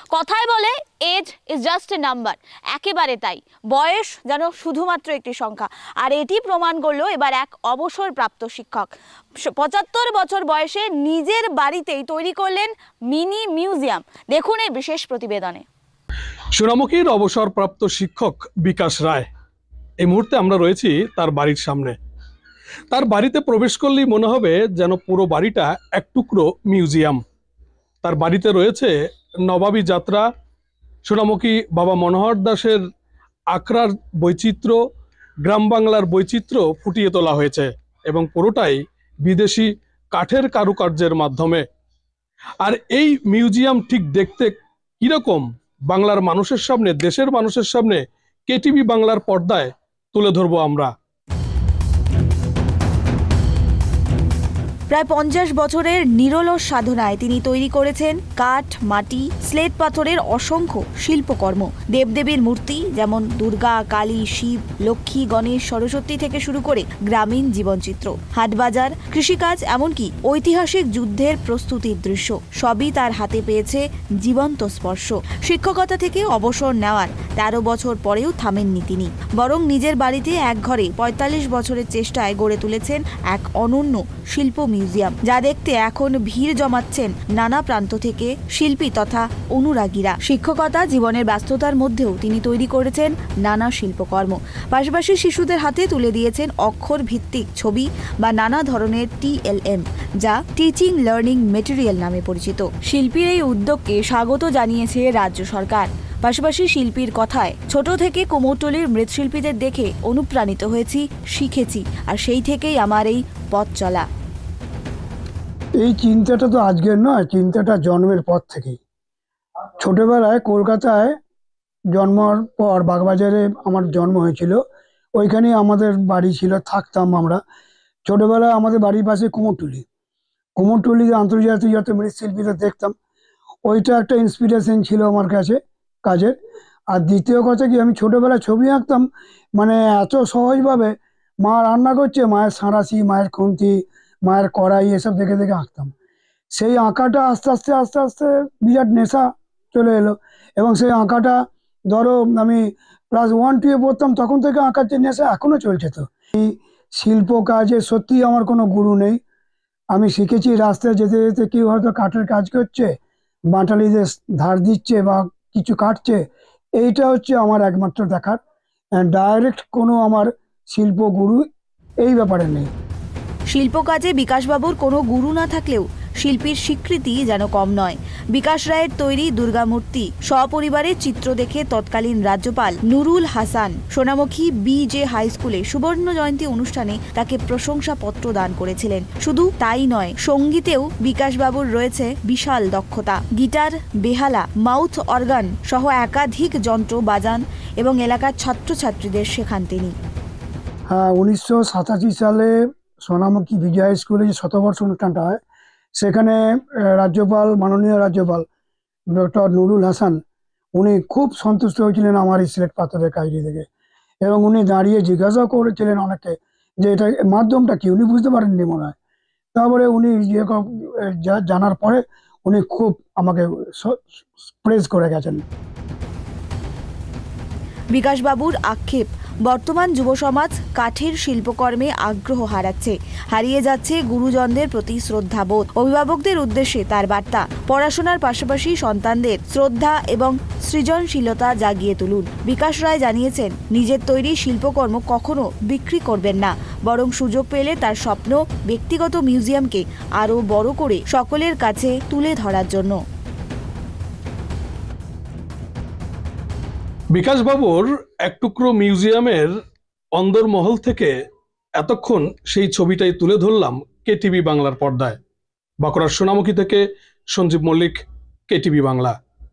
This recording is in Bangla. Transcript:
কথায় বলে age is just a number, একেবারে তাই। বয়স যেন শুধুমাত্র একটি সংখ্যা, আর এটি প্রমাণ করলো এবার এক অবসরপ্রাপ্ত শিক্ষক। ৭৫ বছর বয়সে নিজের বাড়িতেই তৈরি করলেন মিনি মিউজিয়াম। দেখুন এই বিশেষ প্রতিবেদনে। সোনামুখীর অবসরপ্রাপ্ত শিক্ষক বিকাশ রায়, এই মুহূর্তে আমরা রয়েছি তার বাড়ির সামনে। তার বাড়িতে প্রবেশ করলেই মনে হবে যেন পুরো বাড়িটা এক টুকরো মিউজিয়াম। তার বাড়িতে রয়েছে নবাবী যাত্রা, সোনামুখী বাবা মনোহর দাসের আখড়ার বৈচিত্র্য, গ্রাম বাংলার বৈচিত্র্য ফুটিয়ে তোলা হয়েছে এবং পুরোটাই বিদেশি কাঠের কারুকার্যের মাধ্যমে। আর এই মিউজিয়াম ঠিক দেখতে কিরকম বাংলার মানুষের সামনে, দেশের মানুষের সামনে কেটিভি বাংলার পর্দায় তুলে ধরবো আমরা। প্রায় ৫০ বছরের নিরলস সাধনায় তিনি তৈরি করেছেন কাঠ, মাটি, স্লেট পাথরের অসংখ্য শিল্পকর্ম। দেবদেবীর মূর্তি যেমন দুর্গা, কালী, শিব, লক্ষ্মী, গণেশ, সরস্বতী থেকে শুরু করে গ্রামীণ জীবনচিত্র, হাটবাজার, কৃষিকাজ, এমনকি ঐতিহাসিক যুদ্ধের প্রস্তুতির দৃশ্য, সবই তার হাতে পেয়েছে জীবন্ত স্পর্শ। শিক্ষকতা থেকে অবসর নেওয়ার ১৩ বছর পরেও থামেননি তিনি, বরং নিজের বাড়িতে এক ঘরে ৪৫ বছরের চেষ্টায় গড়ে তুলেছেন এক অনন্য শিল্প মিউজিয়াম, যা দেখতে এখন ভিড় জমাচ্ছেন নানা প্রান্ত থেকে শিল্পী তথা অনুরাগীরা। শিক্ষকতা জীবনের ব্যস্ততার মধ্যেও তিনি তৈরি করেছেন নানা শিল্পকর্ম, পাশাপাশি শিশুদের হাতে তুলে দিয়েছেন অক্ষর ভিত্তিক ছবি বা নানা ধরনের TLM, যা টিচিং লার্নিং মেটেরিয়াল নামে পরিচিত। শিল্পীর এই উদ্যোগকে স্বাগত জানিয়েছে রাজ্য সরকার। পাশাপাশি শিল্পীর কথায়, ছোট থেকে কুমোরটুলির মৃৎশিল্পীদের দেখে অনুপ্রাণিত হয়েছি, শিখেছি, আর সেই থেকেই আমার এই পথ চলা। এই চিন্তাটা তো আজকের নয়, চিন্তাটা জন্মের পর থেকেই। ছোটবেলায় কলকাতায় জন্মার পর বাগবাজারে আমার জন্ম হয়েছিল, ওইখানে আমাদের বাড়ি ছিল, থাকতাম আমরা। ছোটবেলায় আমাদের বাড়ির পাশে কুমোরটুলিতে আন্তর্জাতিক যত মৃৎশিল্পীদের দেখতাম, ওইটা একটা ইন্সপিরেশন ছিল আমার কাছে কাজের। আর দ্বিতীয় কথা কি, আমি ছোটবেলায় ছবি আঁকতাম, মানে এত সহজভাবে। মা রান্না করছে, মায়ের সাঁড়াশি, মায়ের খুন্তি, মায়ের কড়াই, এসব দেখে দেখে আঁকতাম। সেই আঁকাটা আস্তে আস্তে আস্তে আস্তে বিরাট নেশা চলে এলো, এবং সেই আঁকাটা ধরো আমি ক্লাস 1-2 পড়তাম, তখন থেকে আঁকার যে নেশা এখনো চলছে। তো এই শিল্প কাজে সত্যি আমার কোনো গুরু নেই। আমি শিখেছি রাস্তায় যেতে যেতে কেউ হয়তো কাঠের কাজ করছে, বাটালিদের ধার দিচ্ছে বা কিছু কাটছে, এইটা হচ্ছে আমার একমাত্র দেখার। ডাইরেক্ট কোনো আমার শিল্প গুরু এই ব্যাপারে নেই। শিল্প কাজে বিকাশবাবুর কোনো গুরু না থাকলেও শিল্পীর স্বীকৃতি যেন কম নয়। বিকাশ রায়ের তৈরি দুর্গামূর্তি সপরিবারের চিত্র দেখে তৎকালীন রাজ্যপাল নুরুল হাসান সোনামুখী BJ হাই স্কুলে সুবর্ণ জয়ন্তী অনুষ্ঠানে তাকে প্রশংসাপত্র দান করেছিলেন। শুধু তাই নয়, সঙ্গীতেও বিকাশবাবুর রয়েছে বিশাল দক্ষতা। গিটার, বেহালা, মাউথ অর্গান সহ একাধিক যন্ত্র বাজান এবং এলাকার ছাত্রছাত্রীদের শেখান তিনি। হ্যাঁ, 1987 সালে সোনামুখী বিজয় স্কুলে যে শতবর্ষ অনুষ্ঠানটা হয়, সেখানে রাজ্যপাল, মাননীয় রাজ্যপাল ডক্টর নুরুল হাসান, উনি খুব সন্তুষ্ট হয়েছিলেন আমার এই স্লেট পাথরের কাজটি দেখে, এবং উনি দাঁড়িয়ে জিজ্ঞাসা করেছিলেন অনেকে যে এটা মাধ্যমটা কি। উনি বুঝতে পারেননি মনে হয়। তারপরে উনি জানার পরে উনি খুব আমাকে প্রেজ করে গেছেন। বিকাশবাবুর আক্ষেপ, বর্তমান যুব সমাজ কাঠের শিল্পকর্মে আগ্রহ হারাচ্ছে, হারিয়ে যাচ্ছে গুরুজনদের প্রতি শ্রদ্ধাবোধ। অভিভাবকদের উদ্দেশ্যে তার বার্তা, পড়াশোনার পাশাপাশি সন্তানদের শ্রদ্ধা এবং সৃজনশীলতা জাগিয়ে তুলুন। বিকাশ রায় জানিয়েছেন, নিজের তৈরি শিল্পকর্ম কখনো বিক্রি করবেন না, বরং সুযোগ পেলে তার স্বপ্ন ব্যক্তিগত মিউজিয়ামকে আরও বড় করে সকলের কাছে তুলে ধরার জন্য। বিকাশবাবুর এক টুকরো মিউজিয়ামের অন্দরমহল থেকে এতক্ষণ সেই ছবিটাই তুলে ধরলাম কেটিভি বাংলার পর্দায়। বাঁকুড়ার সোনামুখী থেকে সঞ্জীব মল্লিক, কেটিভি বাংলা।